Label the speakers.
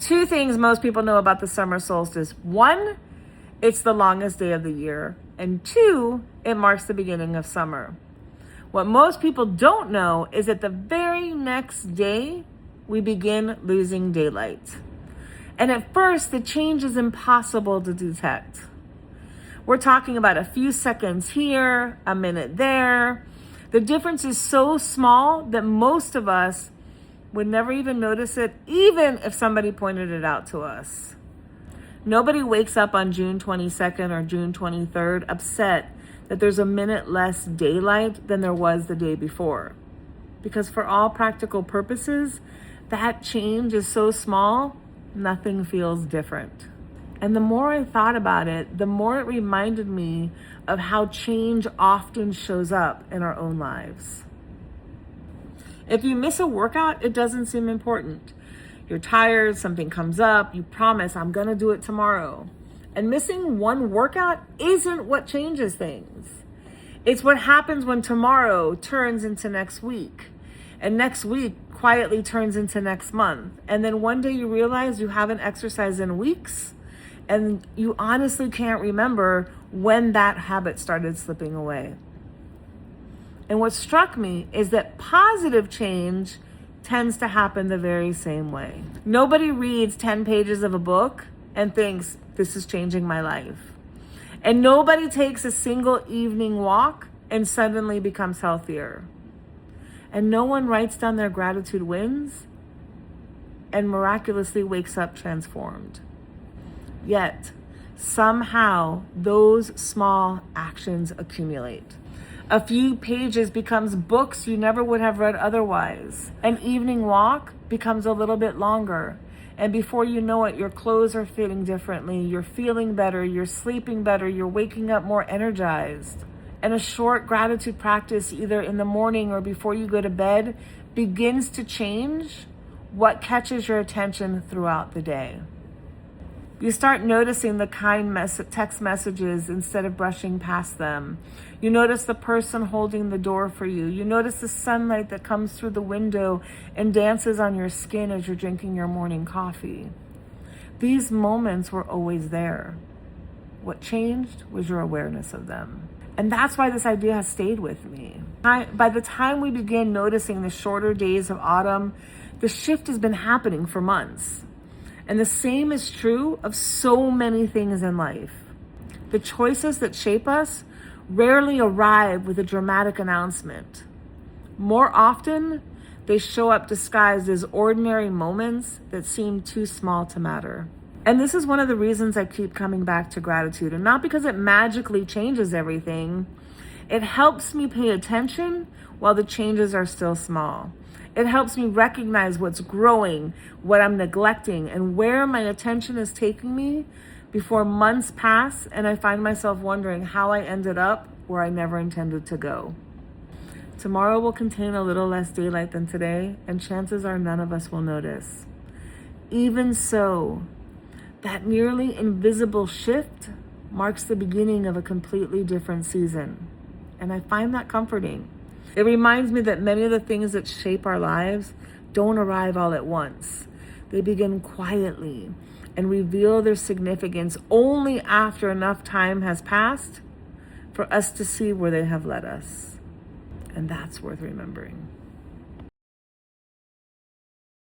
Speaker 1: Two things most people know about the summer solstice. One, it's the longest day of the year. And two, it marks the beginning of summer. What most people don't know is that the very next day, we begin losing daylight. And at first, the change is impossible to detect. We're talking about a few seconds here, a minute there. The difference is so small that most of us would never even notice it, even if somebody pointed it out to us. Nobody wakes up on June 22nd or June 23rd upset that there's a minute less daylight than there was the day before. Because for all practical purposes, that change is so small, nothing feels different. And the more I thought about it, the more it reminded me of how change often shows up in our own lives. If you miss a workout, it doesn't seem important. You're tired, something comes up, you promise, I'm gonna do it tomorrow. And missing one workout isn't what changes things. It's what happens when tomorrow turns into next week. And next week quietly turns into next month. And then one day you realize you haven't exercised in weeks, and you honestly can't remember when that habit started slipping away. And what struck me is that positive change tends to happen the very same way. Nobody reads 10 pages of a book and thinks, this is changing my life. And nobody takes a single evening walk and suddenly becomes healthier. And no one writes down their gratitude wins and miraculously wakes up transformed. Yet, somehow, those small actions accumulate. A few pages becomes books you never would have read otherwise. An evening walk becomes a little bit longer. And before you know it, your clothes are fitting differently. You're feeling better. You're sleeping better. You're waking up more energized. And a short gratitude practice, either in the morning or before you go to bed, begins to change what catches your attention throughout the day. You start noticing the kind text messages instead of brushing past them. You notice the person holding the door for you. You notice the sunlight that comes through the window and dances on your skin as you're drinking your morning coffee. These moments were always there. What changed was your awareness of them. And that's why this idea has stayed with me. By the time we begin noticing the shorter days of autumn, the shift has been happening for months. And the same is true of so many things in life. The choices that shape us rarely arrive with a dramatic announcement. More often, they show up disguised as ordinary moments that seem too small to matter. And this is one of the reasons I keep coming back to gratitude. And not because it magically changes everything. It helps me pay attention while the changes are still small. It helps me recognize what's growing, what I'm neglecting, and where my attention is taking me before months pass and I find myself wondering how I ended up where I never intended to go. Tomorrow will contain a little less daylight than today, and chances are none of us will notice. Even so, that nearly invisible shift marks the beginning of a completely different season. And I find that comforting. It reminds me that many of the things that shape our lives don't arrive all at once. They begin quietly and reveal their significance only after enough time has passed for us to see where they have led us. And that's worth remembering.